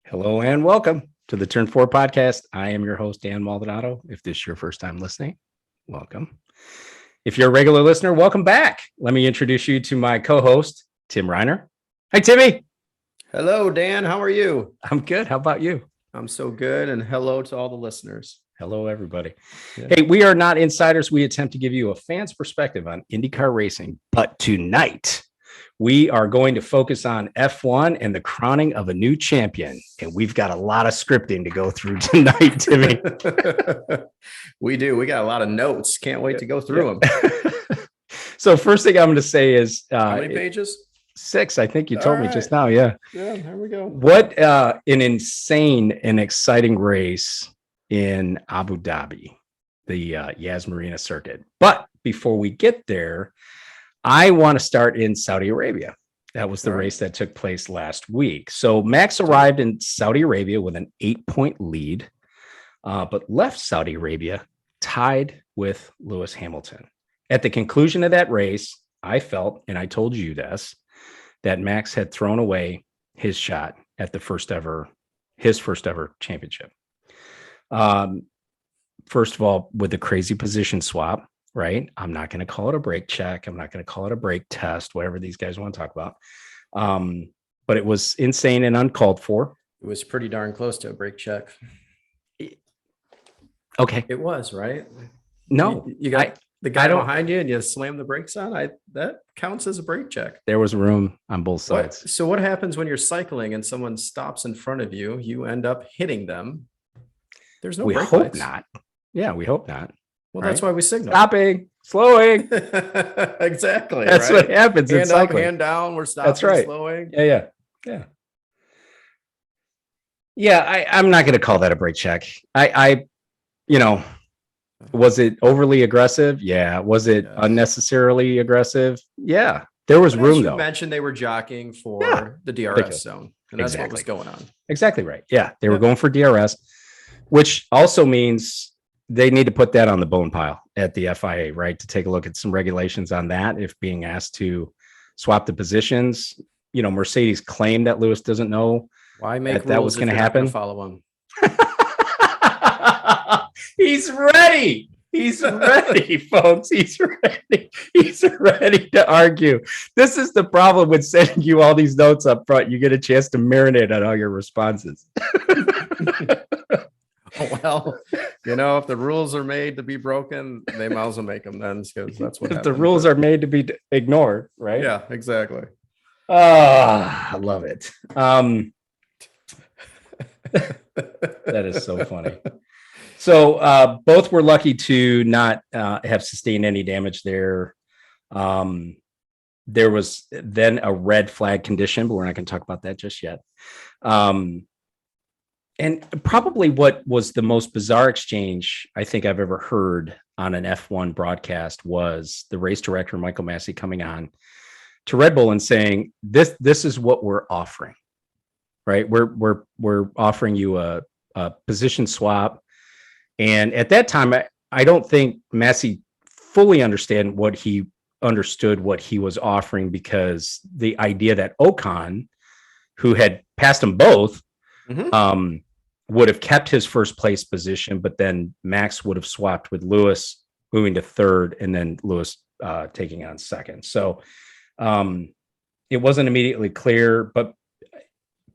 Hello and welcome to the Turn 4 podcast. I am your host, Dan Maldonado. If this is your first time listening, welcome. If you're a regular listener, welcome back. Let me introduce you to my co-host, Tim Reiner. Hi, Timmy. Hello, Dan. How are you? I'm good. How about you? I'm so good. And hello to all the listeners. Hello, everybody. Yeah. Hey, we are not insiders. We attempt to give you a fan's perspective on IndyCar racing. But tonight, we are going to focus on F1 and the crowning of a new champion. And we've got a lot of scripting to go through tonight, Timmy. We do. We got a lot of notes. Can't wait to go through them. So first thing I'm going to say is... How many pages? 6, I think you told me just now. Yeah. Yeah, there we go. What an insane and exciting race in Abu Dhabi, the Yas Marina circuit. But before we get there, I want to start in Saudi Arabia. That was the race that took place last week. So Max arrived in Saudi Arabia with an 8-point lead, but left Saudi Arabia tied with Lewis Hamilton. At the conclusion of that race, I felt, and I told you this, that Max had thrown away his shot at the his first ever championship. First of all, with the crazy position swap, right? I'm not going to call it a brake check. I'm not going to call it a brake test, whatever these guys want to talk about. But it was insane and uncalled for. It was pretty darn close to a brake check. Okay. It was, right? No, you got the guy behind you and you slam the brakes on. That counts as a brake check. There was room on both sides. So what happens when you're cycling and someone stops in front of you? You end up hitting them. There's no brake lights. Not. Yeah, we hope not. Well, right? That's why we signal. Stopping, slowing. Exactly. That's right? what happens in hand cycling. Up, hand down. We're stopping, that's right. Slowing. Yeah, I'm not going to call that a brake check. Was it overly aggressive? Yeah. Was it unnecessarily aggressive? Yeah. There was room, though. You mentioned they were jockeying for the DRS zone, and that's what was going on. Exactly right. Yeah, they were going for DRS, which also means they need to put that on the bone pile at the FIA, right? To take a look at some regulations on that. If being asked to swap the positions, Mercedes claimed that Lewis doesn't know why make that was going to happen. Follow him. He's ready. He's ready, folks. He's ready. He's ready to argue. This is the problem with sending you all these notes up front. You get a chance to marinate on all your responses. Well, if the rules are made to be broken, they might as well make them then, because that's what happens. The rules are made to be ignored, right? Yeah, exactly. I love it. That is so funny. So both were lucky to not have sustained any damage there. There was then a red flag condition, but we're not going to talk about that just yet. And probably what was the most bizarre exchange I think I've ever heard on an F1 broadcast was the race director, Michael Massey, coming on to Red Bull and saying, this is what we're offering, right? We're offering you a position swap. And at that time, I don't think Massey fully understood what he was offering, because the idea that Ocon, who had passed them both, would have kept his first place position, but then Max would have swapped with Lewis, moving to third, and then Lewis taking on second. So it wasn't immediately clear, but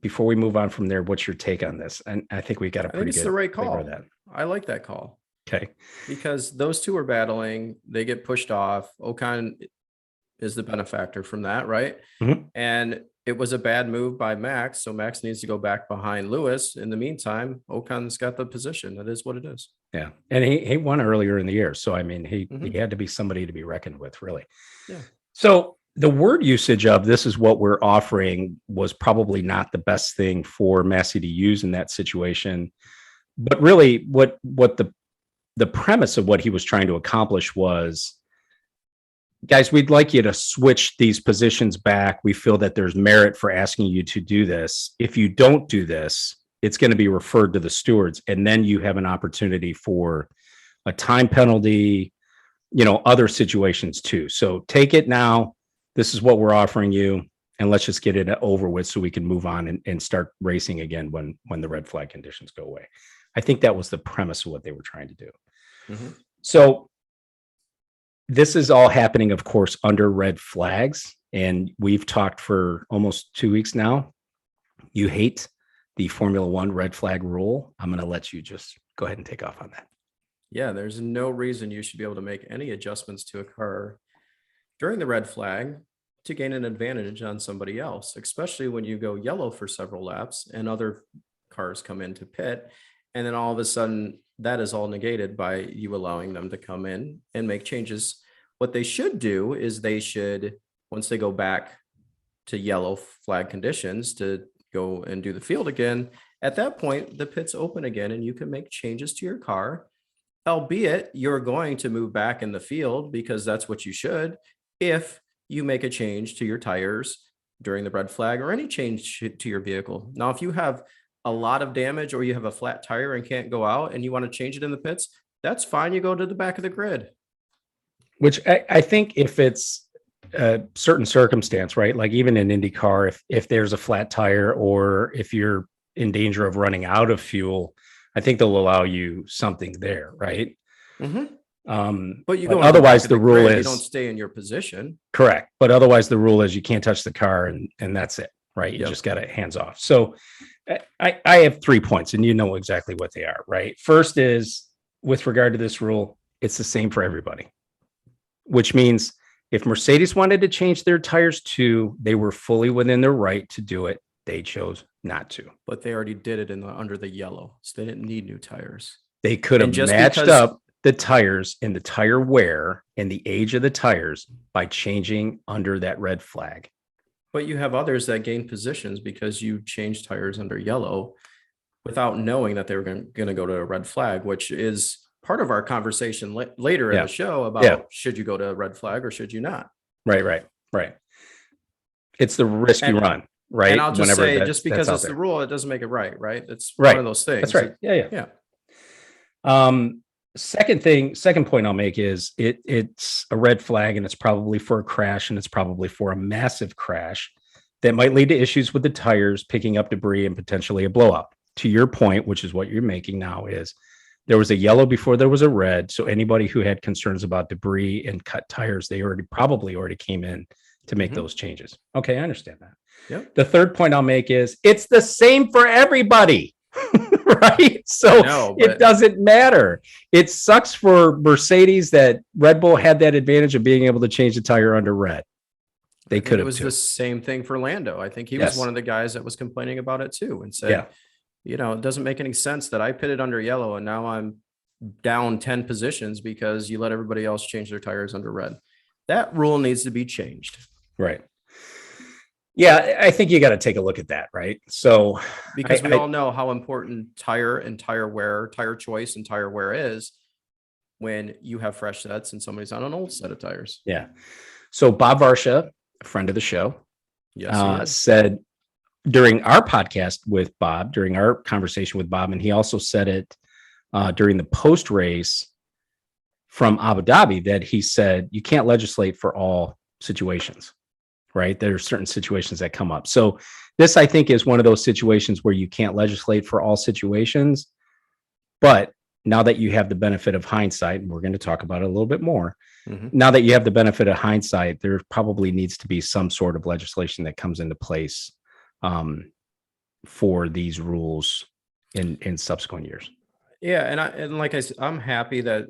before we move on from there, what's your take on this? And I think we got a pretty good. It's the right call. I like that call. Okay. Because those two are battling, they get pushed off. Ocon is the benefactor from that, right? Mm-hmm. And it was a bad move by Max, so Max needs to go back behind Lewis. In the meantime, Ocon's got the position. That is what it is. Yeah, and he won earlier in the year, so I mean, he had to be somebody to be reckoned with, really. Yeah. So the word usage of "this is what we're offering" was probably not the best thing for Massey to use in that situation. But really, what the premise of what he was trying to accomplish was, guys, we'd like you to switch these positions back. We feel that there's merit for asking you to do this. If you don't do this, it's going to be referred to the stewards, and then you have an opportunity for a time penalty, other situations too. So take it now. This is what we're offering you. and let's just get it over with so we can move on and start racing again when the red flag conditions go away. I think that was the premise of what they were trying to do. Mhm. So this is all happening, of course, under red flags. And we've talked for almost 2 weeks now. You hate the Formula One red flag rule. I'm going to let you just go ahead and take off on that. Yeah, there's no reason you should be able to make any adjustments to a car during the red flag to gain an advantage on somebody else, especially when you go yellow for several laps and other cars come into pit. And then all of a sudden, that is all negated by you allowing them to come in and make changes. What they should do is they should, once they go back to yellow flag conditions, to go and do the field again. At that point, the pit's open again and you can make changes to your car, albeit you're going to move back in the field because that's what you should if you make a change to your tires during the red flag or any change to your vehicle. Now, if you have a lot of damage or you have a flat tire and can't go out and you want to change it in the pits, that's fine. You go to the back of the grid. Which I think if it's a certain circumstance, right? Like even in IndyCar, if there's a flat tire or if you're in danger of running out of fuel, I think they'll allow you something there, right? Mm-hmm. But you go otherwise the rule grid, is you don't stay in your position. Correct. But otherwise the rule is you can't touch the car and that's it, right? You just got it hands off. So I have 3 points and you know exactly what they are, right? First is with regard to this rule, it's the same for everybody, which means if Mercedes wanted to change their tires too, they were fully within their right to do it. They chose not to. But they already did it under the yellow, so they didn't need new tires. They could have matched up the tires and the tire wear and the age of the tires by changing under that red flag. But you have others that gain positions because you changed tires under yellow without knowing that they were going to go to a red flag, which is part of our conversation later in the show about should you go to a red flag or should you not? Right. It's the risk you run, right? And I'll just say, just because it's the rule, it doesn't make it right? It's one of those things. That's right. Yeah. Second point I'll make is it's a red flag and it's probably for a crash and it's probably for a massive crash that might lead to issues with the tires, picking up debris and potentially a blow up. To your point, which is what you're making now, is there was a yellow before there was a red. So anybody who had concerns about debris and cut tires, they probably already came in to make those changes. Okay, I understand that. Yep. The third point I'll make is it's the same for everybody. Right? So it doesn't matter. It sucks for Mercedes that Red Bull had that advantage of being able to change the tire under red. They could have. It was the same thing for Lando. I think he was one of the guys that was complaining about it too and said, it doesn't make any sense that I pitted under yellow and now I'm down 10 positions because you let everybody else change their tires under red. That rule needs to be changed. Right. Yeah, I think you got to take a look at that, right? So because we all know how important tire and tire wear, tire choice and tire wear is when you have fresh sets and somebody's on an old set of tires. Yeah. So Bob Varsha, a friend of the show, said during our podcast with Bob, during our conversation with Bob, and he also said it during the post race from Abu Dhabi, that he said you can't legislate for all situations. Right. There are certain situations that come up. So this, I think, is one of those situations where you can't legislate for all situations. But now that you have the benefit of hindsight, and we're going to talk about it a little bit more, now that you have the benefit of hindsight, there probably needs to be some sort of legislation that comes into place for these rules in subsequent years. Yeah. And like I said, I'm happy that,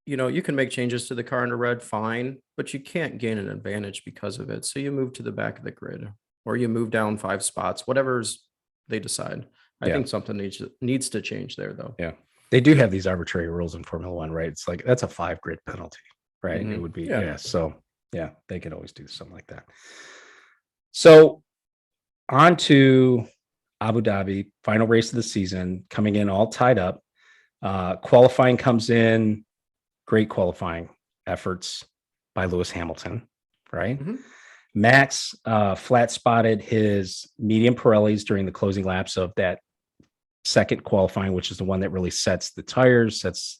you can make changes to the car under red, fine, but you can't gain an advantage because of it. So you move to the back of the grid or you move down 5 spots, whatever's they decide. I think something needs to change there, though. Yeah. They do have these arbitrary rules in Formula One, right? It's like that's a 5 grid penalty, right? It would be. So they could always do something like that. So on to Abu Dhabi, final race of the season, coming in all tied up. Qualifying comes in. Great qualifying efforts by Lewis Hamilton, right? Max flat spotted his medium Pirellis during the closing laps of that second qualifying, which is the one that really sets the tires, sets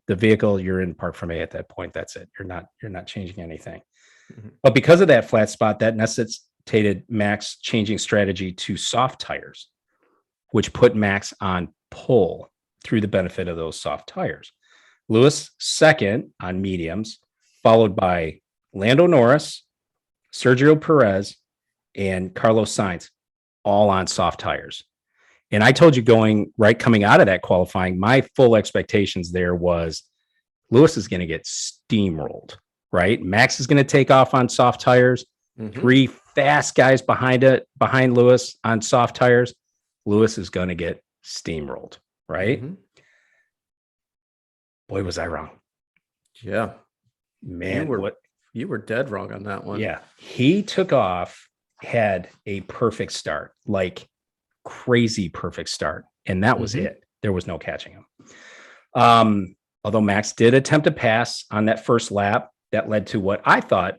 the vehicle. You're in park from A at that point. That's it. You're not changing anything. But because of that flat spot, that necessitated Max changing strategy to soft tires, which put Max on pole through the benefit of those soft tires. Lewis second on mediums, followed by Lando Norris, Sergio Perez, and Carlos Sainz, all on soft tires. And I told you coming out of that qualifying, my full expectations there was Lewis is going to get steamrolled, right? Max is going to take off on soft tires. Mm-hmm. 3 fast guys behind Lewis on soft tires. Lewis is going to get steamrolled, right? Mm-hmm. Boy, was I wrong. Yeah. Man, you were dead wrong on that one. Yeah. He took off, had a perfect start, like crazy perfect start. And that was it. There was no catching him. Although Max did attempt to pass on that first lap, that led to what I thought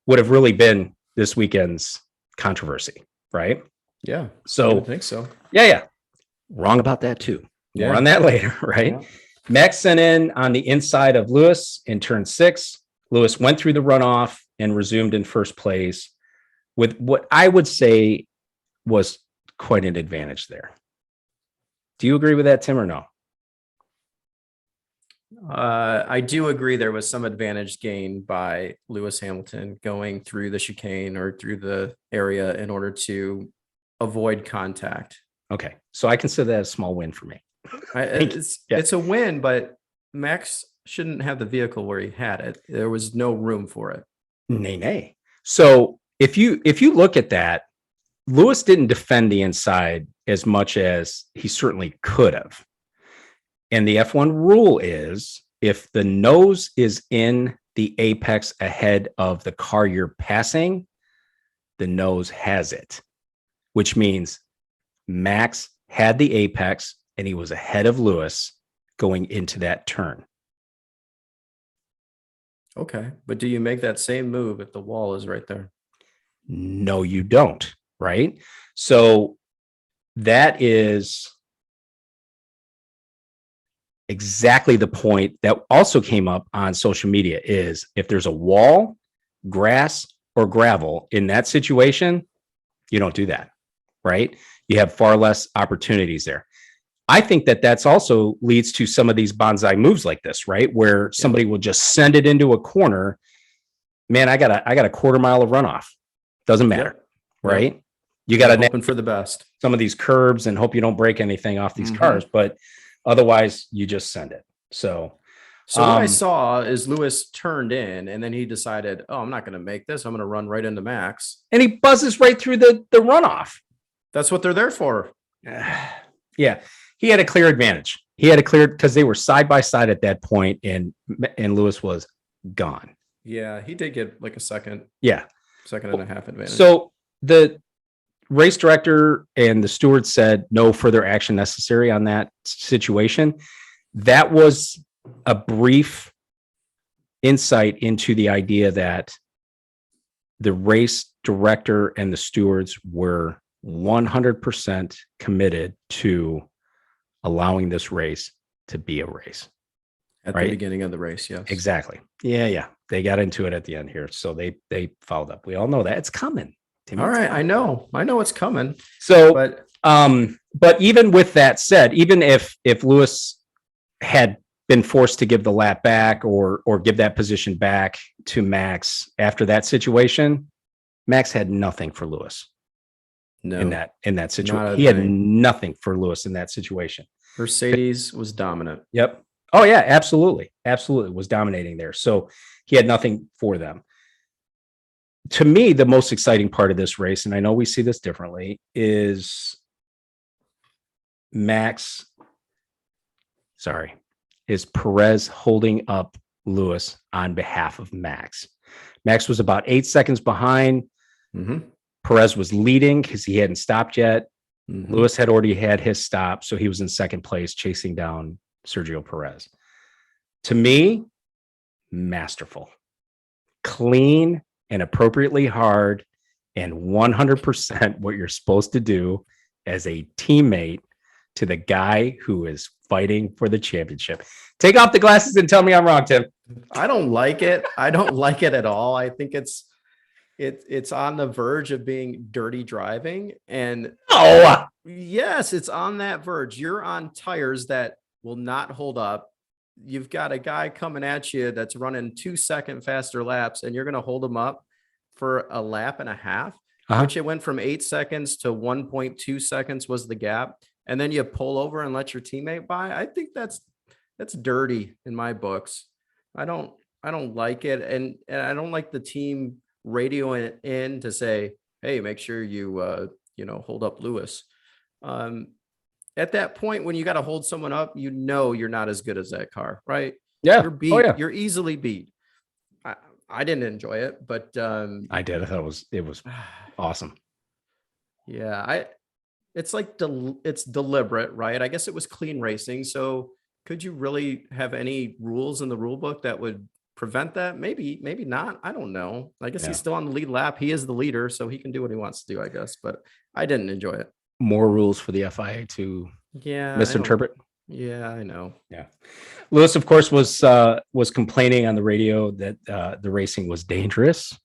would have really been this weekend's controversy, right? Yeah. So I think so. Yeah. Wrong about that too. More on that later, right? Yeah. Max sent in on the inside of Lewis in turn 6. Lewis went through the runoff and resumed in first place with what I would say was quite an advantage there. Do you agree with that, Tim, or no? I do agree there was some advantage gained by Lewis Hamilton going through the chicane or through the area in order to avoid contact. Okay. So I consider that a small win for me. It's a win, but Max shouldn't have the vehicle where he had it. There was no room for it. Nay. So if you look at that, Lewis didn't defend the inside as much as he certainly could have. And the F1 rule is if the nose is in the apex ahead of the car you're passing, the nose has it, which means Max had the apex and he was ahead of Lewis going into that turn. Okay. But do you make that same move if the wall is right there? No, you don't. Right. So that is exactly the point that also came up on social media is if there's a wall, grass, or gravel in that situation, you don't do that. Right. You have far less opportunities there. I think that that's also leads to some of these bonsai moves like this, right? Where somebody will just send it into a corner. Man, I got a quarter mile of runoff. Doesn't matter. Right. Yep. You got to open for the best. Some of these curbs and hope you don't break anything off these cars, but otherwise you just send it. So what I saw is Lewis turned in and then he decided, oh, I'm not going to make this. I'm going to run right into Max. And he buzzes right through the runoff. That's what they're there for. Yeah. He had a clear advantage. He had a clear because they were side by side at that point and Lewis was gone. Yeah. He did get like a second. Yeah. Second and a half advantage. So the race director and the steward said no further action necessary on that situation. That was a brief insight into the idea that the race director and the stewards were 100% committed to allowing this race to be a race. At the beginning of the race, yes. Exactly. Yeah. They got into it at the end here. So they followed up. We all know that. It's coming. Tim, all right. I know it's coming. So, but even with that said, even if Lewis had been forced to give the lap back or give that position back to Max after that situation, Max had nothing for Lewis. No, in that situation, he had nothing for Lewis in that situation. Mercedes was dominant. Yep. Oh yeah, absolutely. Was dominating there. So he had nothing for them. To me, the most exciting part of this race, and I know we see this differently, is Perez holding up Lewis on behalf of Max. Max was about 8 seconds behind. Mm-hmm. Perez was leading because he hadn't stopped yet. Mm-hmm. Lewis had already had his stop, so he was in second place chasing down Sergio Perez. To me, masterful, clean, and appropriately hard, and 100% what you're supposed to do as a teammate to the guy who is fighting for the championship. Take off the glasses and tell me I'm wrong, Tim. I don't like it. I don't like it at all. I think it's It's on the verge of being dirty driving. And Oh, yes, it's on that verge. You're on tires that will not hold up. You've got a guy coming at you that's running 2 second faster laps, and you're going to hold him up for a lap and a half, uh-huh. which it went from 8 seconds to 1.2 seconds was the gap. And then you pull over and let your teammate by. I think that's dirty in my books. I don't I don't like it. And I don't like the team radioing in to say, hey, make sure you hold up Lewis. Um, at that point, when you got to hold someone up, you're not as good as that car, right? Yeah. You're Oh beat. yeah. You're easily beat. I didn't enjoy it, but I did. I thought it was awesome. yeah, it's like it's deliberate, right? I guess it was clean racing. So could you really have any rules in the rule book that would prevent that? Maybe not. I don't know. I guess Yeah. he's still on the lead lap. He is the leader, so he can do what he wants to do, I guess. But I didn't enjoy it. More rules for the FIA to Yeah, misinterpret. Yeah, I know. Yeah. Lewis, of course, was complaining on the radio that the racing was dangerous.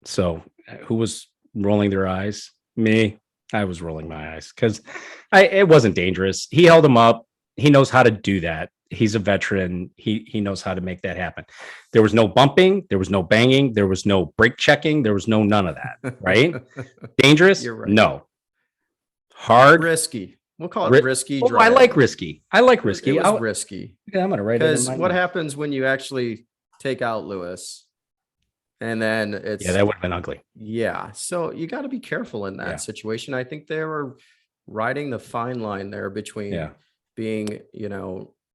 So who was rolling their eyes? Me. I was rolling my eyes because it wasn't dangerous. He held him up. He knows how to do that. He's a veteran. He knows how to make that happen. There was no bumping. There was no banging. There was no brake checking. There was none of that. Right? Dangerous? You're right. No. Hard? Risky. We'll call it risky. Oh, I like risky. I like risky. It was risky. Yeah, I'm gonna write it. Because what happens when you actually take out Lewis, and then it's that would have been ugly. Yeah, so you got to be careful in that situation. I think they were riding the fine line there between being,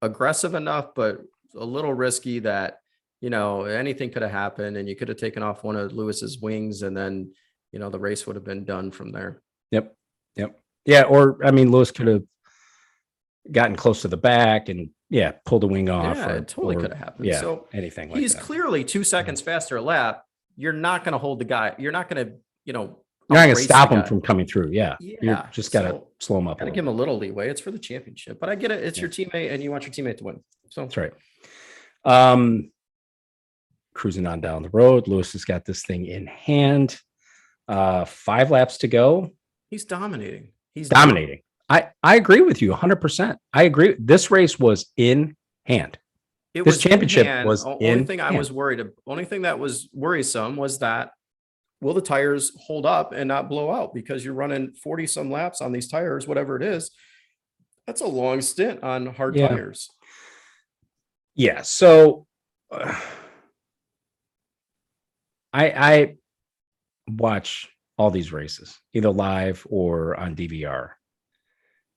aggressive enough, but a little risky that anything could have happened, and you could have taken off one of Lewis's wings, and then the race would have been done from there. Yep. Yeah, or I mean, Lewis could have gotten close to the back and pulled the wing off. Yeah, it totally could have happened. Yeah, so anything like he's that. clearly 2 seconds faster a lap. You're not going to hold the guy. You're not going to, you're not going to stop him from coming through. Yeah. You just got to slow him up. Got to give him a little leeway. It's for the championship, but I get it. It's your teammate and you want your teammate to win. So that's right. Cruising on down the road. Lewis has got this thing in hand. 5 laps to go. He's dominating. He's dominating. I agree with you 100%. I agree. This race was in hand. This championship was only thing I was worried about. Only thing that was worrisome was that will the tires hold up and not blow out, because you're running 40 some laps on these tires, whatever it is. That's a long stint on hard tires. Yeah. So I watch all these races, either live or on DVR.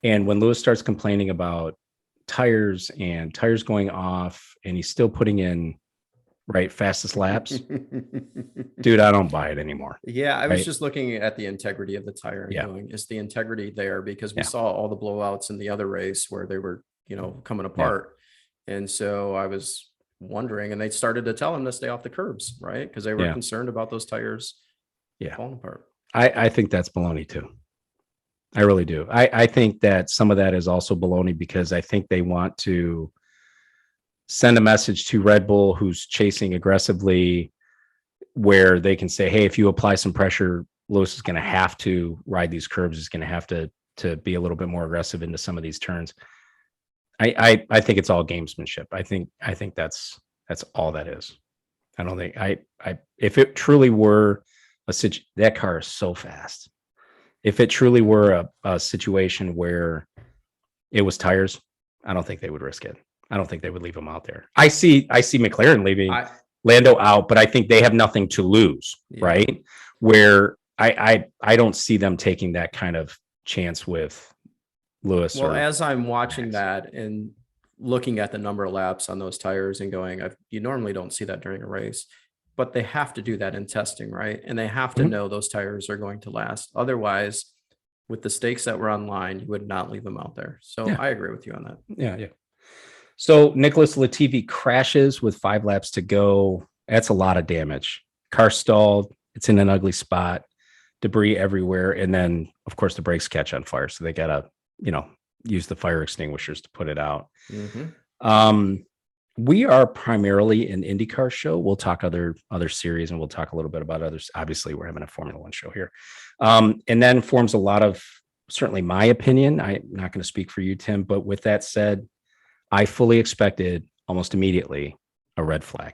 And when Lewis starts complaining about tires and tires going off, and he's still putting in fastest laps, dude, I don't buy it anymore. Yeah, I was just looking at the integrity of the tire and going, is the integrity there? Because we saw all the blowouts in the other race where they were, coming apart. And so I was wondering, and they started to tell him to stay off the curbs, right? Because they were concerned about those tires falling apart. I think that's baloney too. I really do. I think that some of that is also baloney, because I think they want to send a message to Red Bull, who's chasing aggressively, where they can say, hey, if you apply some pressure, Lewis is going to have to ride these curbs. He's going to have to be a little bit more aggressive into some of these turns. I think it's all gamesmanship. I think that's all that is. I don't think if it truly were that car is so fast. If it truly were a situation where it was tires, I don't think they would risk it. I don't think they would leave him out there. I see McLaren leaving Lando out, but I think they have nothing to lose, right? Where I don't see them taking that kind of chance with Lewis. Well, as I'm watching that and looking at the number of laps on those tires and going, you normally don't see that during a race, but they have to do that in testing, right? And they have to know those tires are going to last. Otherwise, with the stakes that were online, you would not leave them out there. So I agree with you on that. Yeah. So Nicholas Latifi crashes with 5 laps to go. That's a lot of damage. Car stalled. It's in an ugly spot. Debris everywhere. And then, of course, the brakes catch on fire. So they got to, use the fire extinguishers to put it out. we are primarily an IndyCar show. We'll talk other series, and we'll talk a little bit about others. Obviously, we're having a Formula One show here, and that informs a lot of certainly my opinion. I'm not going to speak for you, Tim, but with that said, I fully expected almost immediately a red flag.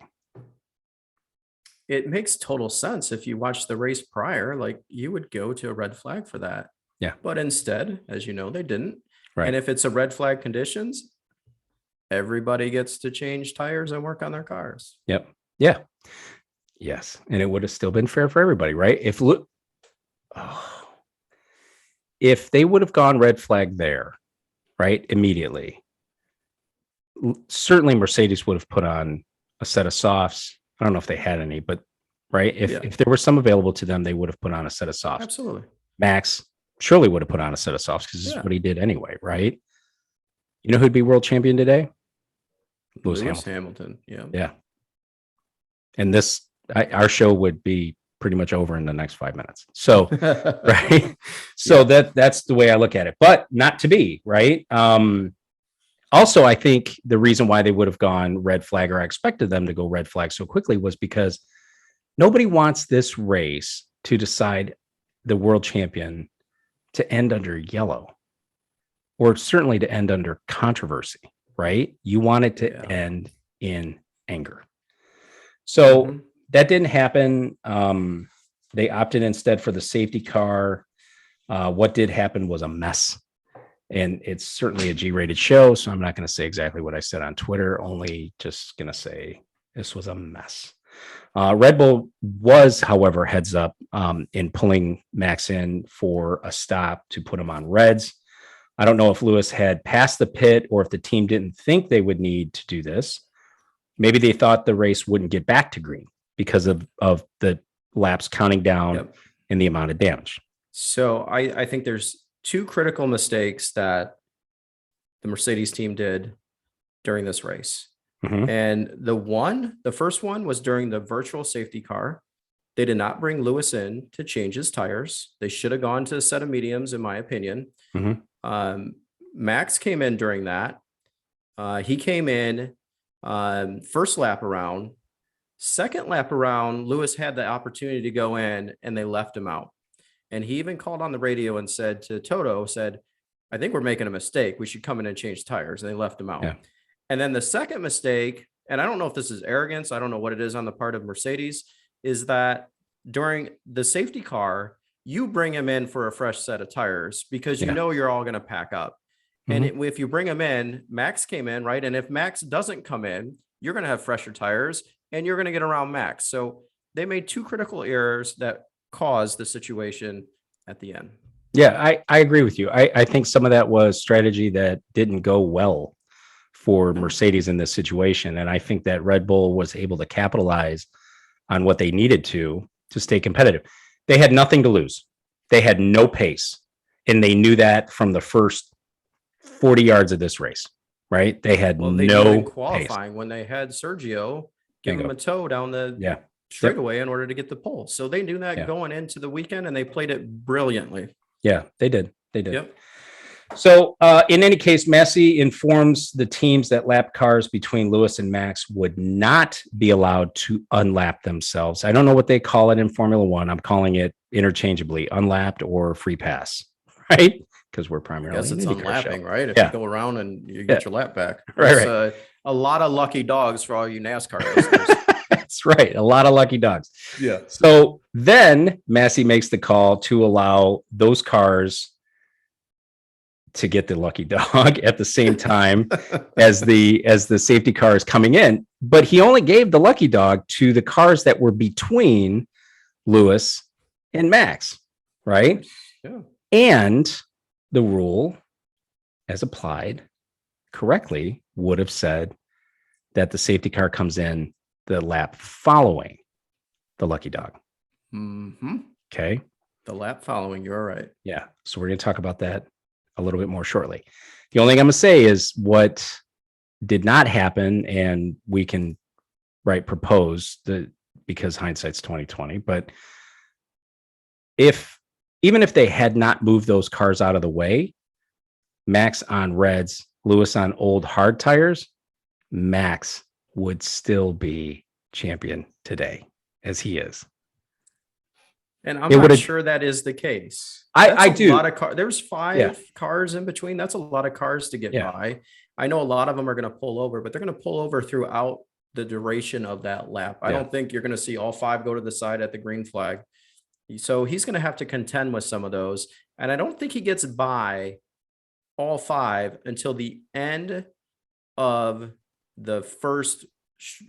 It makes total sense. If you watch the race prior, like you would go to a red flag for that. Yeah. But instead, as you know, they didn't. Right. And if it's a red flag conditions, everybody gets to change tires and work on their cars. Yep. Yeah. Yes. And it would have still been fair for everybody, right? If they would have gone red flag there, right, immediately, certainly Mercedes would have put on a set of softs. I don't know if they had any, but right, if there were some available to them, they would have put on a set of softs. Absolutely. Max surely would have put on a set of softs because this is what he did anyway, right? You know who'd be world champion today? Lewis Hamilton. Yeah. Yeah. And our show would be pretty much over in the next 5 minutes. So, right. So that's the way I look at it, but not to be, right. Also, I think the reason why they would have gone red flag, or I expected them to go red flag so quickly, was because nobody wants this race to decide the world champion to end under yellow, or certainly to end under controversy, right? You want it to end in anger. So that didn't happen. They opted instead for the safety car. What did happen was a mess. And it's certainly a G-rated show, so I'm not going to say exactly what I said on Twitter, only just going to say this was a mess. Red Bull was, however, heads up in pulling Max in for a stop to put him on reds. I don't know if Lewis had passed the pit or if the team didn't think they would need to do this. Maybe they thought the race wouldn't get back to green because of the laps counting down and the amount of damage. So I think there's two critical mistakes that the Mercedes team did during this race. And the first one was during the virtual safety car. They did not bring Lewis in to change his tires. They should have gone to a set of mediums, in my opinion. Max came in during that. He came in first lap around. Second lap around, Lewis had the opportunity to go in and they left him out. And he even called on the radio and said to Toto, I think we're making a mistake. We should come in and change tires. And they left him out. Yeah. And then the second mistake, and I don't know if this is arrogance, I don't know what it is on the part of Mercedes, is that during the safety car, you bring him in for a fresh set of tires because you know you're all going to pack up. And if you bring him in, Max came in, right? And if Max doesn't come in, you're going to have fresher tires and you're going to get around Max. So they made two critical errors that caused the situation at the end. Yeah, I agree with you. I think some of that was strategy that didn't go well for Mercedes in this situation. And I think that Red Bull was able to capitalize on what they needed to stay competitive. They had nothing to lose. They had no pace. And they knew that from the first 40 yards of this race, right? They had no qualifying pace. When they had Sergio give him a toe down the straightaway in order to get the pole. So they knew that going into the weekend and they played it brilliantly. Yeah, they did. Yep. So in any case, Massey informs the teams that lap cars between Lewis and Max would not be allowed to unlap themselves. I don't know what they call it in Formula One. I'm calling it interchangeably unlapped or free pass, right? Because we're primarily it's unlapping, show. Right? If you go around and you get your lap back. Right. A lot of lucky dogs for all you NASCAR listeners. That's right. A lot of lucky dogs. Yeah. So then Massey makes the call to allow those cars to get the lucky dog at the same time as the safety car is coming in. But he only gave the lucky dog to the cars that were between Lewis and Max, right? Yeah. And the rule, as applied correctly, would have said that the safety car comes in the lap following the lucky dog. Okay. The lap following, you're right. Yeah. So we're going to talk about that a little bit more shortly. The only thing I'm going to say is what did not happen, and we can propose because hindsight's 2020, but even if they had not moved those cars out of the way, Max on reds, Lewis on old hard tires, Max would still be champion today as he is. And I'm It not would've- sure that is the case. I That's a do. lot of cars. There's 5 Yeah. cars in between. That's a lot of cars to get Yeah. by. I know a lot of them are going to pull over, but they're going to pull over throughout the duration of that lap. I Yeah. don't think you're going to see all 5 go to the side at the green flag. So he's going to have to contend with some of those. And I don't think he gets by all 5 until the end of the first,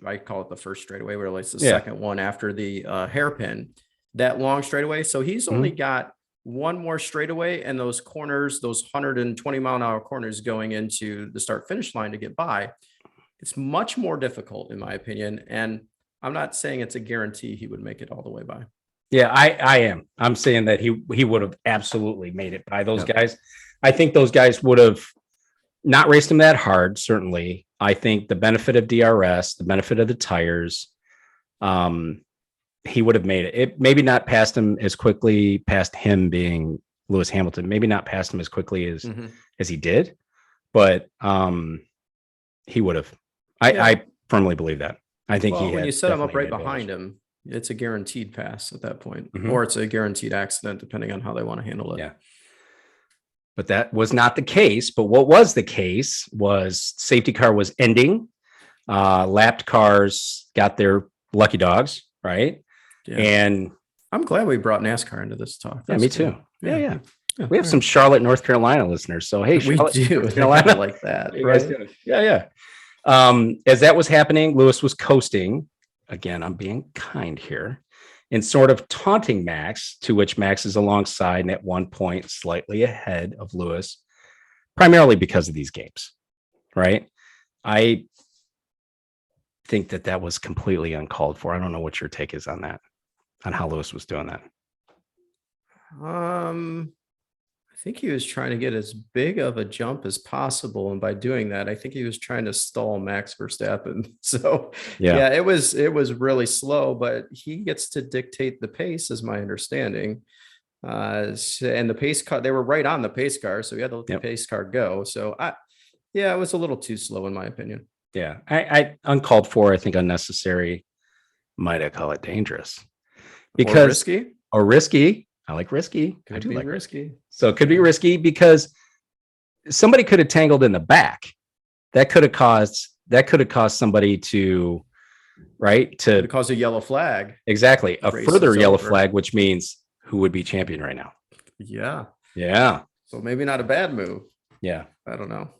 I call it the first straightaway, where it's the Yeah. second one after the hairpin, that long straightaway. So he's only got one more straightaway and those corners, those 120-mile-an-hour corners going into the start finish line to get by. It's much more difficult, in my opinion. And I'm not saying it's a guarantee he would make it all the way by. Yeah, I am. I'm saying that he would have absolutely made it by those guys. I think those guys would have not raced him that hard, certainly. I think the benefit of DRS, the benefit of the tires, he would have made it. It maybe not past him as quickly, past him being Lewis Hamilton, maybe not past him as quickly as he did, but he would have. I firmly believe that. I think when you set him up right definitely behind him, it's a guaranteed pass at that point, Mhm. or it's a guaranteed accident, depending on how they want to handle it. Yeah. But that was not the case. But what was the case was safety car was ending. Lapped cars got their lucky dogs, right? Yeah. And I'm glad we brought NASCAR into this talk. yeah, That's me cool. too. Yeah. Yeah, We have some Charlotte, North Carolina listeners. So hey, we Charlotte, do. North They're kinda Carolina. like that, How you guys right? doing? Yeah. As that was happening, Lewis was coasting. Again, I'm being kind here, and sort of taunting Max, to which Max is alongside and at one point slightly ahead of Lewis, primarily because of these games, right? I think that was completely uncalled for. I don't know what your take is on that, on how Lewis was doing that. I think he was trying to get as big of a jump as possible, and by doing that, I think he was trying to stall Max Verstappen. So Yeah. it was really slow, but he gets to dictate the pace, is my understanding. And the pace car, they were right on the pace car, so he had to let the pace car go. So it was a little too slow, in my opinion. Yeah, I uncalled for. I think unnecessary. Might I call it dangerous? Because risky. I like risky. I do like risky. So it could be risky because somebody could have tangled in the back. That could have caused somebody to cause a yellow flag. Exactly. A further yellow flag, which means who would be champion right now. Yeah. So maybe not a bad move. Yeah. I don't know.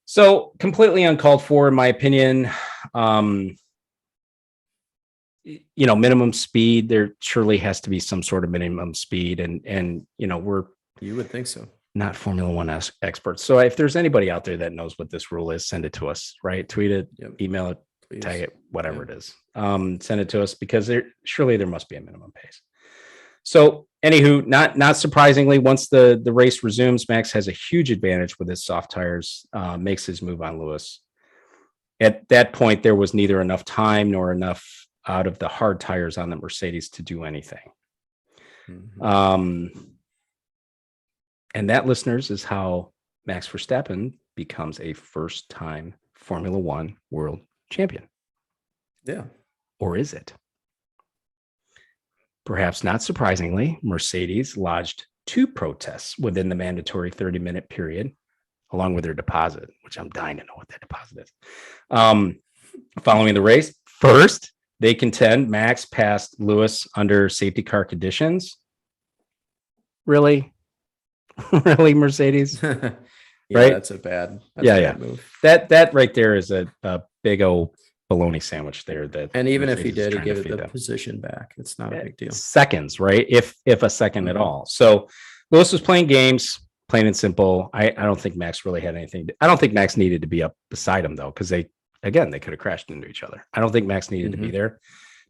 So completely uncalled for, in my opinion. Minimum speed, there surely has to be some sort of minimum speed. And You would think so. Not Formula One experts. So if there's anybody out there that knows what this rule is, send it to us, right? Tweet it, email it, please. Tag it, whatever it is. Send it to us because surely there must be a minimum pace. So anywho, not surprisingly, once the race resumes, Max has a huge advantage with his soft tires, makes his move on Lewis. At that point, there was neither enough time nor enough out of the hard tires on the Mercedes to do anything. And that, listeners, is how Max Verstappen becomes a first-time Formula One world champion. Yeah. Or is it? Perhaps not surprisingly, Mercedes lodged 2 protests within the mandatory 30-minute period, along with their deposit, which I'm dying to know what that deposit is. Following the race, first, they contend Max passed Lewis under safety car conditions. Really, Mercedes? Right? That's a bad move. That right there is a big old bologna sandwich there. And even if he did, he gave it the position back. It's not a big deal. Seconds, right? If a second at all. So Lewis was playing games, plain and simple. I don't think Max really had anything. I don't think Max needed to be up beside him though, because they could have crashed into each other. I don't think Max needed to be there,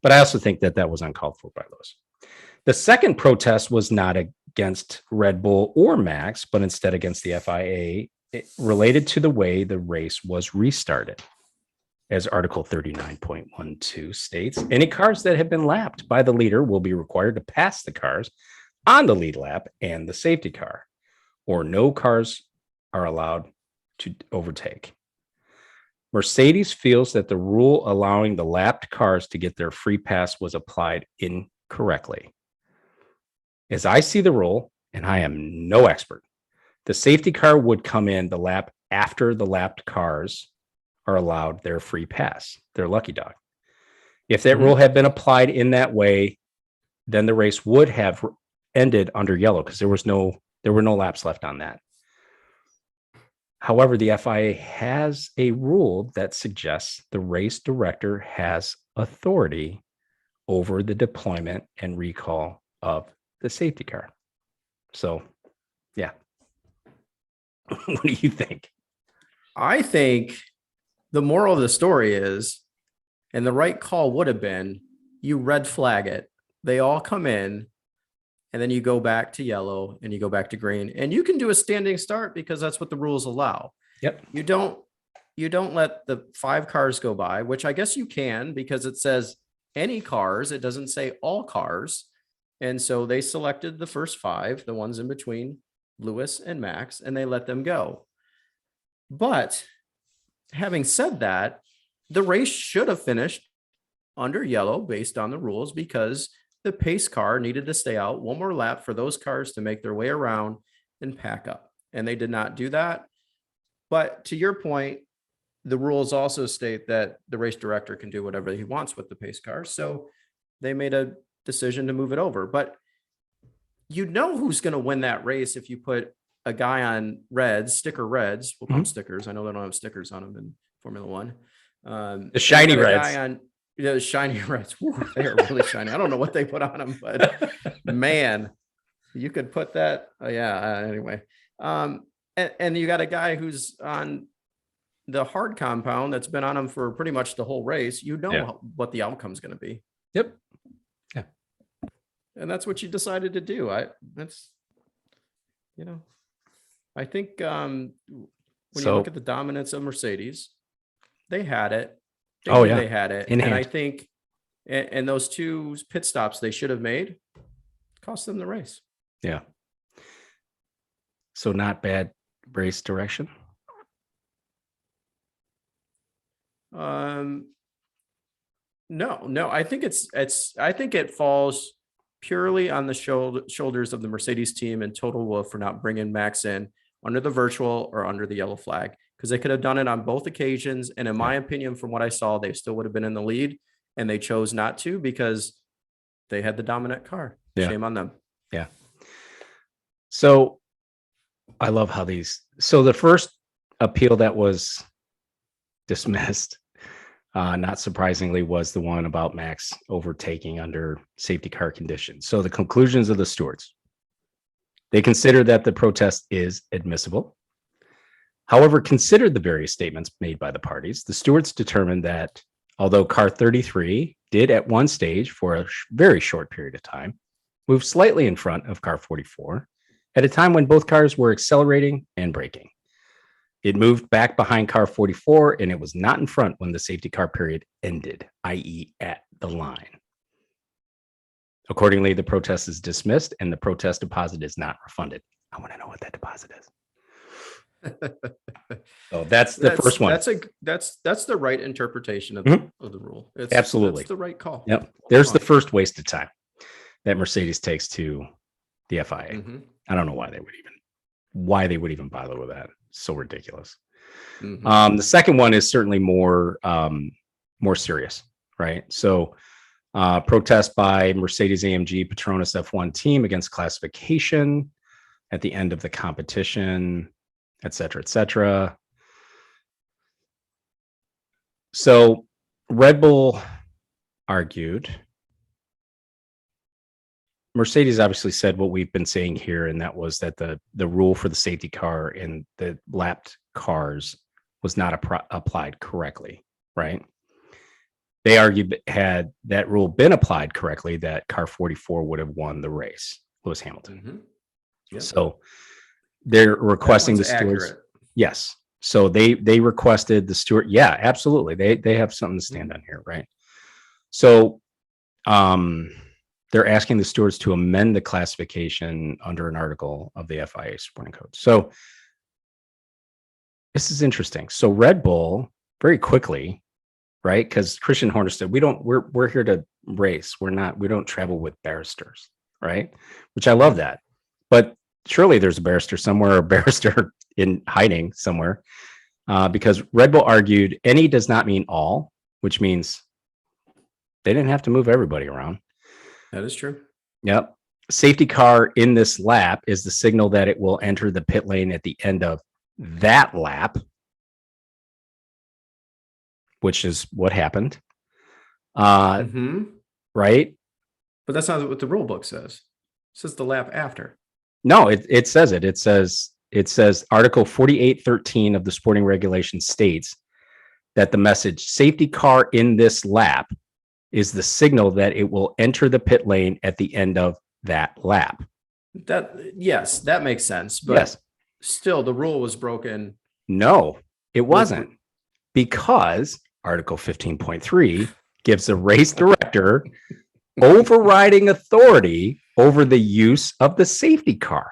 but I also think that was uncalled for by Lewis. The second protest was not against Red Bull or Max, but instead against the FIA, related to the way the race was restarted. As Article 39.12 states, any cars that have been lapped by the leader will be required to pass the cars on the lead lap and the safety car, or no cars are allowed to overtake. Mercedes feels that the rule allowing the lapped cars to get their free pass was applied incorrectly. As I see the rule, and I am no expert, the safety car would come in the lap after the lapped cars are allowed their free pass, their lucky dog. If that rule had been applied in that way, then the race would have ended under yellow because there were no laps left on that. However, the FIA has a rule that suggests the race director has authority over the deployment and recall of the safety car. So, yeah. What do you think? I think the moral of the story is, and the right call would have been, you red flag it. They all come in, and then you go back to yellow and you go back to green, and you can do a standing start because that's what the rules allow. Yep. You don't let the 5 cars go by, which I guess you can because it says any cars. It doesn't say all cars. And so they selected the first 5, the ones in between Lewis and Max, and they let them go. But having said that, the race should have finished under yellow based on the rules because the pace car needed to stay out one more lap for those cars to make their way around and pack up. And they did not do that. But to your point, the rules also state that the race director can do whatever he wants with the pace car. So they made a decision to move it over. But you know who's going to win that race if you put a guy on reds, sticker reds. We'll call them stickers. I know they don't have stickers on them in Formula One. The shiny reds. The shiny reds. Ooh, they are really shiny. I don't know what they put on them, but man, you could put that. Anyway. And you got a guy who's on the hard compound that's been on him for pretty much the whole race. You know what the outcome's going to be. Yep. Yeah. And that's what you decided to do. I think when you look at the dominance of Mercedes, they had it. They had it. And I think, and those 2 pit stops they should have made cost them the race. Yeah. So not bad race direction. No. I think I think it falls purely on the shoulders of the Mercedes team and Total Wolff for not bringing Max in under the virtual or under the yellow flag, because they could have done it on both occasions. And in my opinion, from what I saw, they still would have been in the lead, and they chose not to because they had the dominant car. Yeah. Shame on them. Yeah. So I love how so the first appeal that was dismissed, not surprisingly, was the one about Max overtaking under safety car conditions. So the conclusions of the stewards: they considered that the protest is admissible. However, considered the various statements made by the parties, the stewards determined that although car 33 did at one stage for a very short period of time move slightly in front of car 44 at a time when both cars were accelerating and braking, it moved back behind car 44 and it was not in front when the safety car period ended, i.e. at the line. Accordingly, the protest is dismissed and the protest deposit is not refunded. I want to know what that deposit is. So that's the first one. That's the right interpretation of the rule. Absolutely. That's the right call. Yep. There's the first waste of time that Mercedes takes to the FIA. I don't know why they would even bother with that. So ridiculous. The second one is certainly more serious, right? So protest by Mercedes AMG Petronas F1 team against classification at the end of the competition, et cetera, et cetera. So Red Bull argued. Mercedes obviously said what we've been saying here, and that was that the rule for the safety car and the lapped cars was not applied correctly, right? They argued had that rule been applied correctly, that car 44 would have won the race, Lewis Hamilton. Yep. So they're requesting the stewards. Accurate. Yes. So they requested the steward. Yeah, absolutely. They have something to stand on here, right? So they're asking the stewards to amend the classification under an article of the FIA Sporting Code. So this is interesting. So Red Bull very quickly, right? Because Christian Horner said, we're here to race. We don't travel with barristers, right? Which I love that. But surely there's a barrister somewhere, or a barrister in hiding somewhere, because Red Bull argued any does not mean all, which means they didn't have to move everybody around. That is true. Yep. Safety car in this lap is the signal that it will enter the pit lane at the end of that lap, which is what happened. Right? But that's not what the rule book says. It says the lap after. No, it says it. It says Article 4813 of the sporting regulation states that the message "safety car in this lap" is the signal that it will enter the pit lane at the end of that lap. Yes, that makes sense. But yes. Still, the rule was broken. No, it wasn't, because Article 15.3 gives the race director overriding authority over the use of the safety car.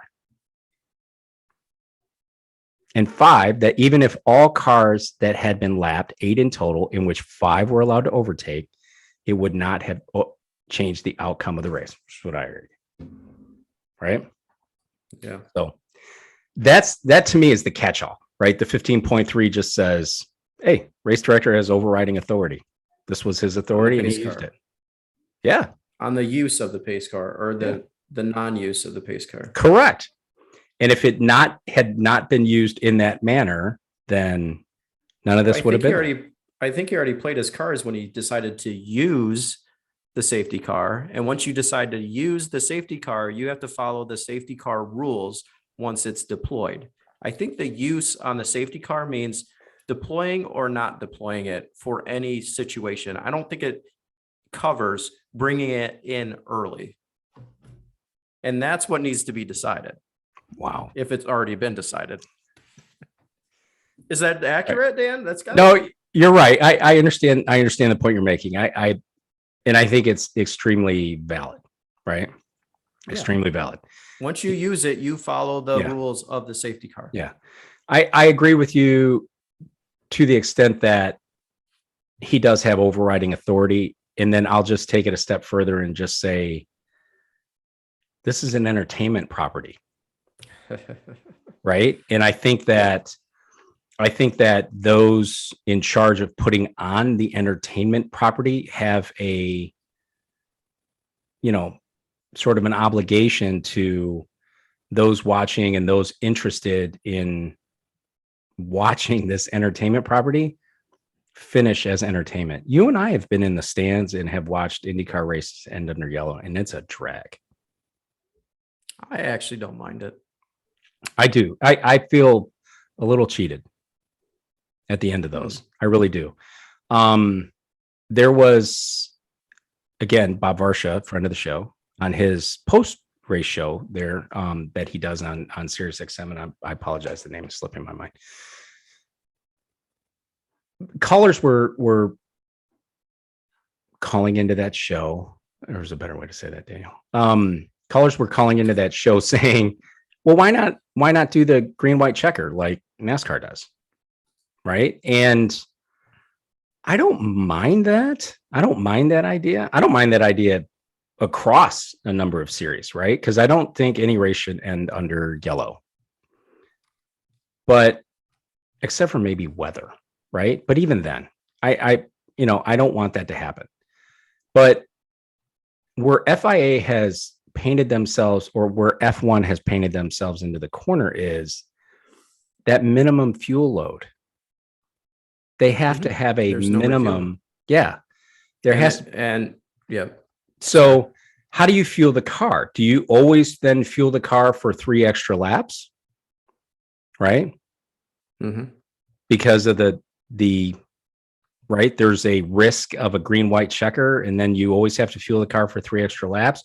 And 5, that even if all cars that had been lapped, 8 in total, in which 5 were allowed to overtake, it would not have changed the outcome of the race, which is what I heard. Right? Yeah. So that to me is the catch-all, right? The 15.3 just says, hey, race director has overriding authority. This was his authority and he used it. Yeah. On the use of the pace car, or the non-use of the pace car. Correct. And if it had not been used in that manner, then none of this would have been. I think he already played his cards when he decided to use the safety car. And once you decide to use the safety car, you have to follow the safety car rules once it's deployed. I think the use on the safety car means deploying or not deploying it for any situation. I don't think it covers bringing it in early. And that's what needs to be decided. Wow. If it's already been decided. Is that accurate, Dan? No, you're right. I understand. I understand the point you're making. I think it's extremely valid, right? Yeah. Extremely valid. Once you use it, you follow the rules of the safety car. Yeah. I agree with you to the extent that he does have overriding authority. And then I'll just take it a step further and just say, this is an entertainment property. Right. And I think that those in charge of putting on the entertainment property have a, sort of an obligation to those watching and those interested in watching this entertainment property finish as entertainment. You and I have been in the stands and have watched IndyCar races end under yellow, and it's a drag. I actually don't mind it. I do. I feel a little cheated at the end of those. I really do. There was, again, Bob Varsha, friend of the show, on his post-race show there that he does on Sirius XM, and I apologize, the name is slipping my mind. Callers were calling into that show. There's a better way to say that, Daniel. Callers were calling into that show saying, well, why not do the green, white checker like NASCAR does? Right. And I don't mind that. I don't mind that idea. I don't mind that idea across a number of series, right? Because I don't think any race should end under yellow. But except for maybe weather, right? But even then, I don't want that to happen. But where FIA has painted themselves, or where F1 has painted themselves into the corner, is that minimum fuel load. They have to have a minimum. Yeah. There has to. And yeah. So how do you fuel the car? Do you always then fuel the car for 3 extra laps? Right. Mm-hmm. Because of the right. There's a risk of a green, white checker, and then you always have to fuel the car for 3 extra laps.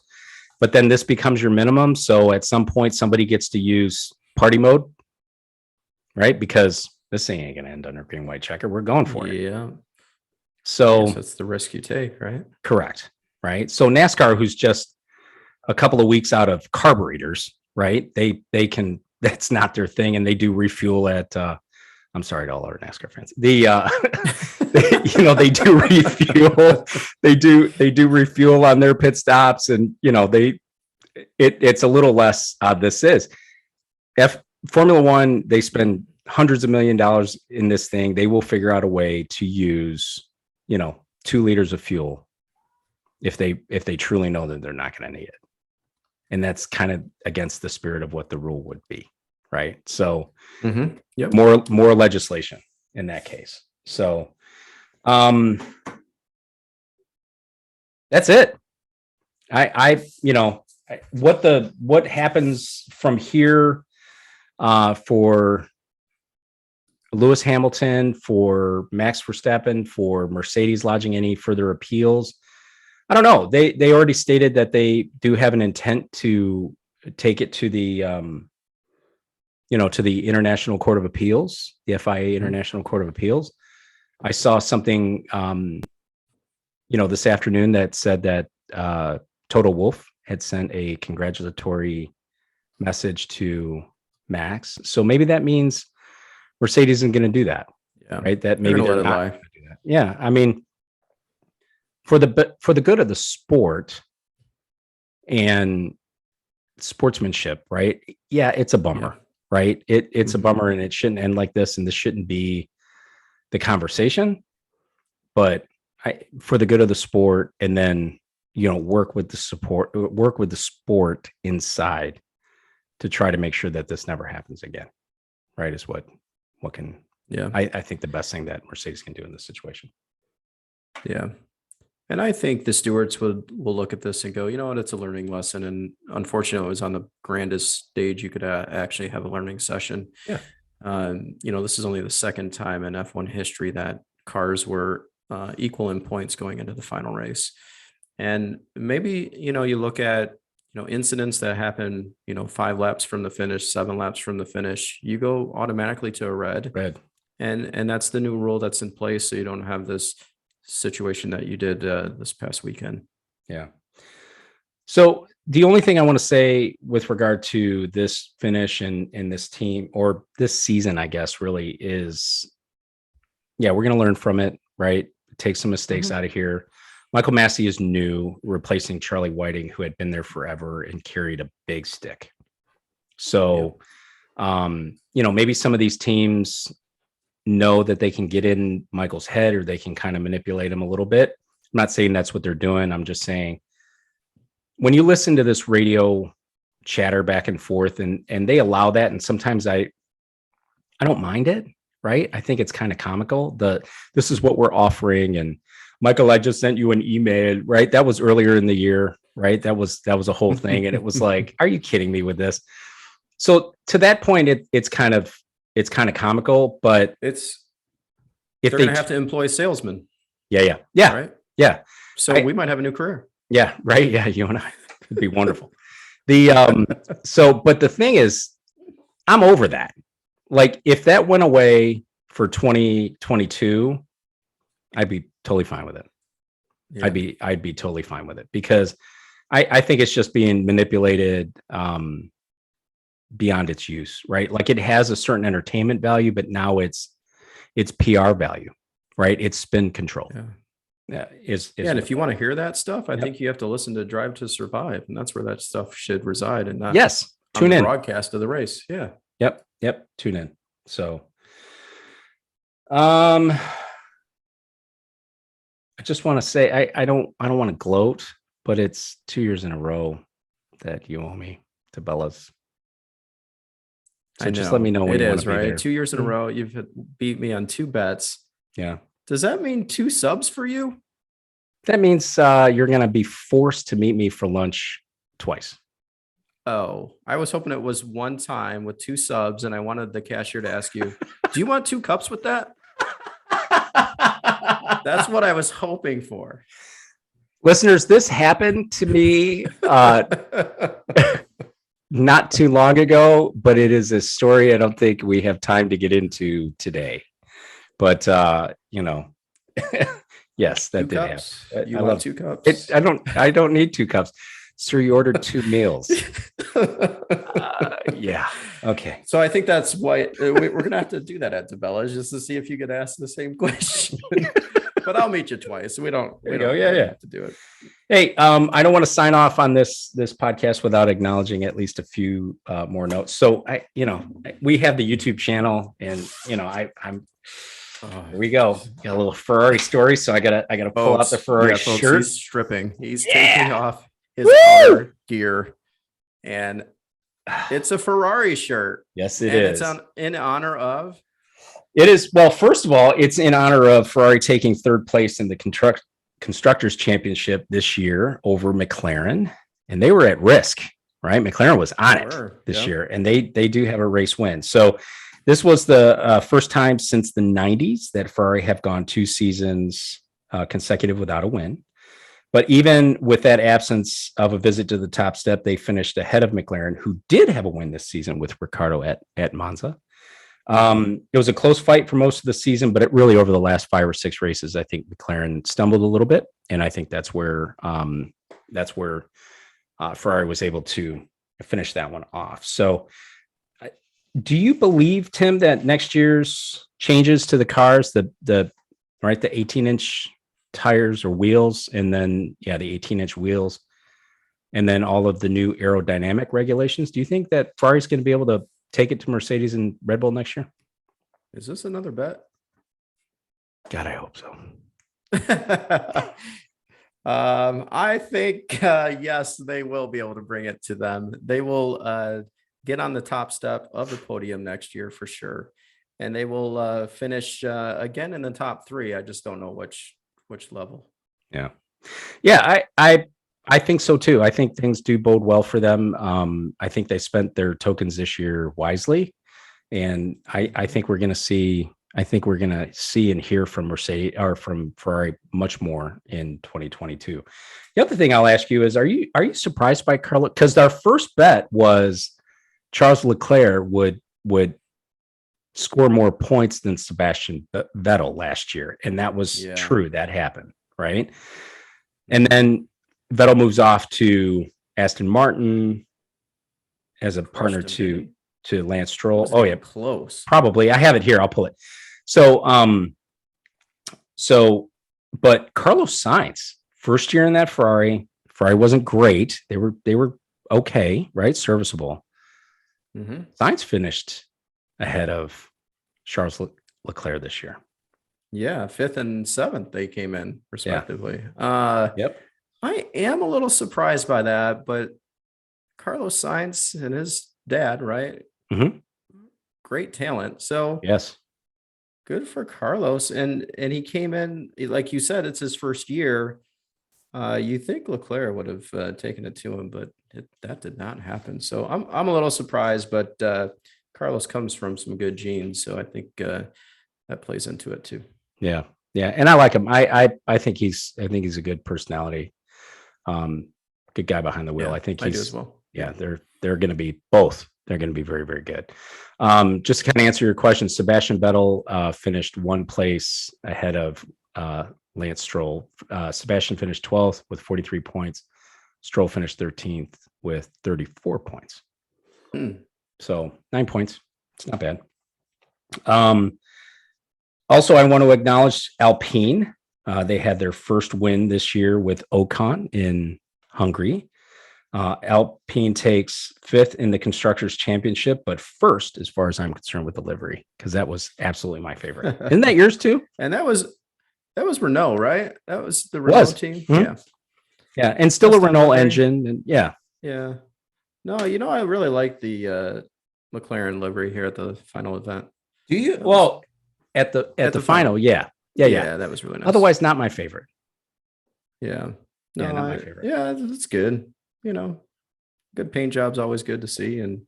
But then this becomes your minimum. So at some point, somebody gets to use party mode, right? Because this thing ain't going to end under green, white checker. We're going for it. Yeah. So that's the risk you take, right? Correct. Right. So NASCAR, who's just a couple of weeks out of carburetors, right? They can, that's not their thing. And they do refuel at I'm sorry to all our NASCAR fans. They do refuel. They do refuel on their pit stops, and it's a little less. This is Formula One. They spend hundreds of $millions in this thing. They will figure out a way to use 2 liters of fuel if they truly know that they're not going to need it, and that's kind of against the spirit of what the rule would be, right? So Yep. more legislation in that case. So that's it. What happens from here for Lewis Hamilton, for Max Verstappen, for Mercedes lodging any further appeals? I don't know. They already stated that they do have an intent to take it to the to the International Court of Appeals, the FIA International Court of Appeals. I saw something this afternoon that said that Toto Wolff had sent a congratulatory message to Max. So maybe that means Mercedes isn't going to do that, right? That maybe they're not going to do that. Yeah, I mean, for the good of the sport and sportsmanship, right? Yeah, it's a bummer, right? It's a bummer, and it shouldn't end like this, and this shouldn't be the conversation. But for the good of the sport, and then work with the sport inside to try to make sure that this never happens again, right? Is what can I think the best thing that Mercedes can do in this situation. Yeah. And I think the stewards will look at this and go, you know what, it's a learning lesson. And unfortunately, it was on the grandest stage you could actually have a learning session. Yeah. This is only the second time in F1 history that cars were equal in points going into the final race. And maybe, you look at, incidents that happen, 5 laps from the finish, 7 laps from the finish, you go automatically to a red. And that's the new rule that's in place. So you don't have this situation that you did this past weekend. Yeah. So the only thing I want to say with regard to this finish and this team, or this season, I guess, really is, we're going to learn from it, right? Take some mistakes out of here. Michael Massey is new, replacing Charlie Whiting, who had been there forever and carried a big stick. So, maybe some of these teams know that they can get in Michael's head, or they can kind of manipulate him a little bit. I'm not saying that's what they're doing. I'm just saying, when you listen to this radio chatter back and forth, and they allow that, and sometimes I don't mind it, right? I think it's kind of comical. This is what we're offering, and Michael, I just sent you an email, right? That was earlier in the year, right? That was a whole thing, and it was like, are you kidding me with this? So to that point, it's kind of comical, but they're going to have to employ salesmen. Yeah. Right. Yeah. So we might have a new career. Yeah. Right. Yeah. You and I, it'd be wonderful. But the thing is, I'm over that. Like, if that went away for 2022, I'd be totally fine with it. Yeah. I'd be totally fine with it, because I think it's just being manipulated beyond its use, right? Like, it has a certain entertainment value, but now it's PR value, right? It's spin control. And if you want to hear that stuff, I think you have to listen to Drive to Survive, and that's where that stuff should reside, and not tune in broadcast of the race. Yep. Tune in. So, I just want to say, I don't want to gloat, but it's 2 years in a row that you owe me to Bella's. So just let me know when it you is, right? there. 2 years in a row, you've beat me on 2 bets. Yeah. Does that mean 2 subs for you? That means you're going to be forced to meet me for lunch twice. Oh, I was hoping it was one time with 2 subs, and I wanted the cashier to ask you, do you want 2 cups with that? That's what I was hoping for. Listeners, this happened to me not too long ago, but it is a story I don't think we have time to get into today. But yes, that did happen. You want 2 cups? I don't need 2 cups. Sir, you ordered 2 meals. Yeah. Okay. So I think that's why we're going to have to do that at Tabella's just to see if you could ask the same question. But I'll meet you twice. We don't really have to do it. Hey, I don't want to sign off on this podcast without acknowledging at least a few more notes. So we have the YouTube channel, and I'm here we go. Got a little Ferrari story, so I gotta pull out the Ferrari shirt. He's stripping. He's taking off his outer gear, and it's a Ferrari shirt. Yes, it is. It's in honor of. It is. Well, first of all, it's in honor of Ferrari taking 3rd place in the Constructors Championship this year over McLaren, and they were at risk, right? McLaren was on it this year, and they do have a race win. So this was the first time since the 90s that Ferrari have gone 2 seasons consecutive without a win. But even with that absence of a visit to the top step, they finished ahead of McLaren, who did have a win this season with Ricciardo at Monza. It was a close fight for most of the season, but it really over the last 5 or 6 races, I think McLaren stumbled a little bit, and I think that's where Ferrari was able to finish that one off. So, do you believe, Tim, that next year's changes to the cars, the 18-inch tires or wheels, and then the 18-inch wheels, and then all of the new aerodynamic regulations, do you think that Ferrari's going to be able to take it to Mercedes and Red Bull next year? Is this another bet? God, I hope so. I think yes, they will be able to bring it to them. They will get on the top step of the podium next year for sure, and they will finish again in the top 3. I just don't know which level. Yeah. I think so too. I think things do bode well for them. I think they spent their tokens this year wisely, and I think we're going to see. I think we're going to see and hear from Mercedes or from Ferrari much more in 2022. The other thing I'll ask you is, are you surprised by Carlos? Because our first bet was Charles Leclerc would score more points than Sebastian Vettel last year, and that was true. That happened, right? And then Vettel moves off to Aston Martin as a partner to Lance Stroll. Oh yeah, close. Probably. I have it here. I'll pull it. So, but Carlos Sainz, first year in that Ferrari wasn't great. They were okay, right? Serviceable. Mm-hmm. Sainz finished ahead of Charles Leclerc this year. Yeah, 5th and 7th they came in respectively. Yep. I am a little surprised by that, but Carlos Sainz and his dad, right? Mm-hmm. Great talent. So yes, good for Carlos. And he came in, like you said, it's his first year. You think Leclerc would have taken it to him, but that did not happen. So I'm a little surprised, but Carlos comes from some good genes, so I think that plays into it too. Yeah, and I like him. I think he's a good personality. Good guy behind the wheel. I think I do as well. Yeah, they're going to be both. They're going to be very, very good. Just to kind of answer your question, Sebastian Vettel finished 1 place ahead of Lance Stroll. Sebastian finished 12th with 43 points. Stroll finished 13th with 34 points. So 9 points. It's not bad. Also, I want to acknowledge Alpine. They had their first win this year with Ocon in Hungary. Alpine takes 5th in the Constructors Championship, but first, as far as I'm concerned, with the livery, because that was absolutely my favorite. Isn't that yours too? And that was Renault, right? That was the Renault team. Mm-hmm. Yeah, and still a Renault engine, and yeah. No, I really like the McLaren livery here at the final event. Do you? Well, at the final, yeah, that was really nice. Otherwise, not my favorite. Yeah, not my favorite. Yeah, it's good. Good paint job's always good to see, and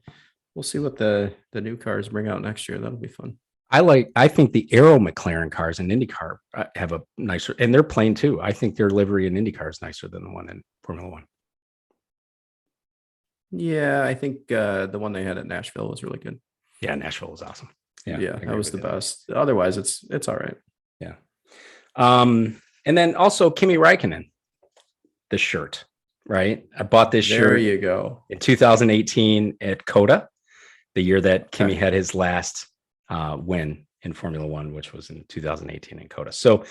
we'll see what the new cars bring out next year. That'll be fun. I think the Aero McLaren cars in IndyCar have a nicer, and they're plain too. I think their livery in IndyCar is nicer than the one in Formula One. Yeah, I think the one they had at Nashville was really good. Yeah, Nashville was awesome. Yeah, that was the best. Otherwise, it's all right. Yeah. And then also Kimi Räikkönen, the shirt. right? I bought this There shirt you go. in 2018 at Coda, the year that Kimi Okay. had his last win in Formula One, which was in 2018 in Coda. So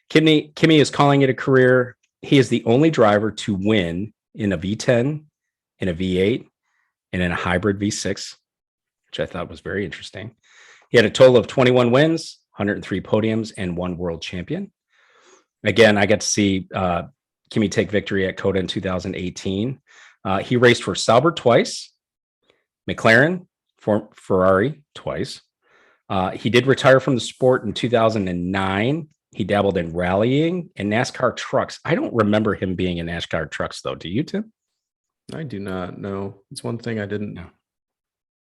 Kimi is calling it a career. He is the only driver to win in a V10, in a V8, and in a hybrid V6, which I thought was very interesting. He had a total of 21 wins, 103 podiums, and one world champion. Again, I got to see Kimi take victory at Coda in 2018. He raced for Sauber twice, McLaren, for Ferrari twice. He did retire from the sport in 2009. He dabbled in rallying and NASCAR trucks. I don't remember him being in NASCAR trucks, though. Do you, Tim? I do not know. It's one thing I didn't. No.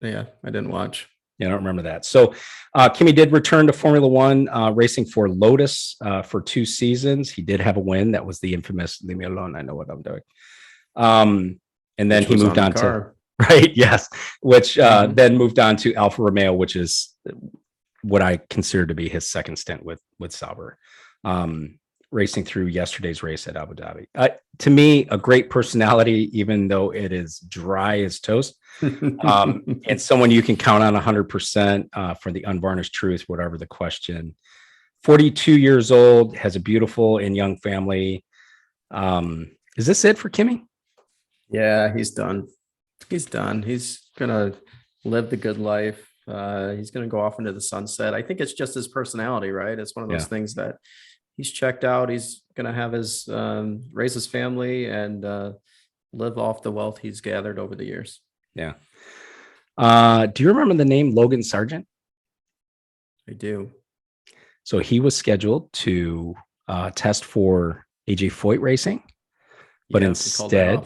Yeah, I didn't watch. Yeah, I don't remember that. So Kimi did return to Formula One, racing for Lotus for 2 seasons. He did have a win. That was the infamous "Leave me alone, I know what I'm doing." And then he moved on to right, yes, which then moved on to Alfa Romeo, which is what I consider to be his second stint with Sauber, racing through yesterday's race at Abu Dhabi. To me, a great personality, even though it is dry as toast. And someone you can count on 100% for the unvarnished truth, whatever the question. 42 years old, has a beautiful and young family. Is this it for Kimi? Yeah, he's done. He's done. He's gonna live the good life. He's gonna go off into the sunset. I think it's just his personality, right? It's one of those things that he's checked out. He's gonna have his raise his family and live off the wealth he's gathered over the years. Yeah. Do you remember the name Logan Sargent? I do. So he was scheduled to test for AJ Foyt Racing, but instead,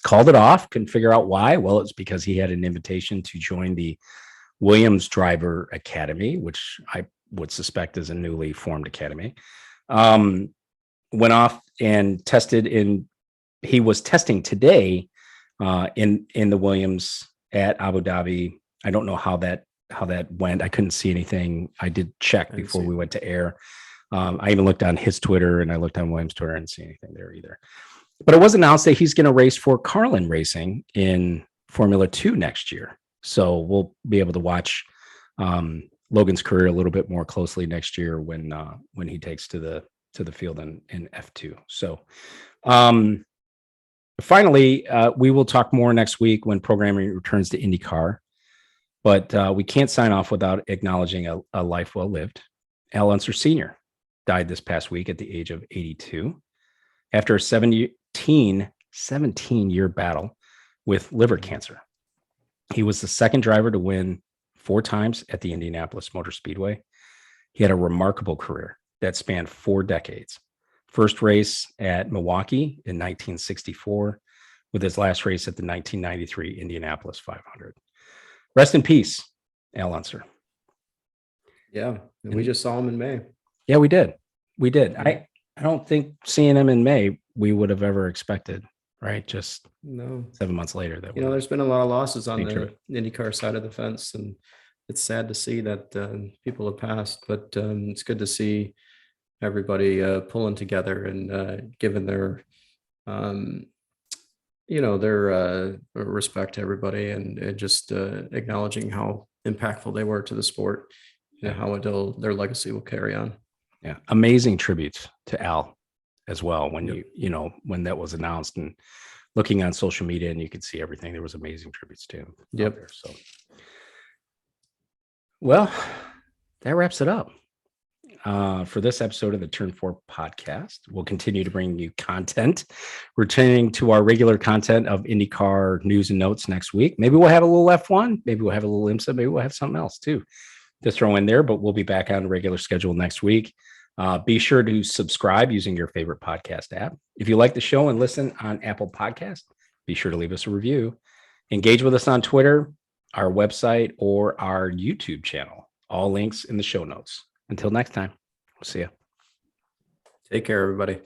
called it off. Couldn't figure out why. Well, it's because he had an invitation to join the Williams Driver Academy, which I would suspect is a newly formed academy. Went off and tested in. He was testing today in the Williams at Abu Dhabi. I don't know how that went. I couldn't see anything. I did check before we went to air. I even looked on his Twitter and I looked on Williams' Twitter and didn't see anything there either. But it was announced that he's going to race for Carlin Racing in Formula 2 next year. So we'll be able to watch Logan's career a little bit more closely next year when he takes to the field in F2. So finally, we will talk more next week when programming returns to IndyCar. But we can't sign off without acknowledging a life well lived. Al Unser Sr. died this past week at the age of 82 after a 17-year battle with liver cancer. He was the second driver to win 4 times at the Indianapolis Motor Speedway. He had a remarkable career that spanned 4 decades. First race at Milwaukee in 1964, with his last race at the 1993 Indianapolis 500. Rest in peace, Al Unser. Yeah, and we just saw him in May. Yeah, we did. I don't think seeing him in May we would have ever expected, right? Just 7 months later. There's been a lot of losses on the IndyCar side of the fence, and it's sad to see that people have passed, but it's good to see everybody pulling together and giving their their respect to everybody and just acknowledging how impactful they were to the sport and how their legacy will carry on. Yeah, amazing tributes to Al as well. When when that was announced and looking on social media, and you could see everything, there was amazing tributes to him. Yep. There, so, well, that wraps it up. For this episode of the Turn 4 podcast. We'll continue to bring you content, returning to our regular content of IndyCar news and notes next week. Maybe we'll have a little F1, maybe we'll have a little IMSA, maybe we'll have something else too to throw in there, but we'll be back on regular schedule next week. Be sure to subscribe using your favorite podcast app. If you like the show and listen on Apple Podcasts, be sure to leave us a review. Engage with us on Twitter, our website, or our YouTube channel. All links in the show notes. Until next time, we'll see you. Take care, everybody.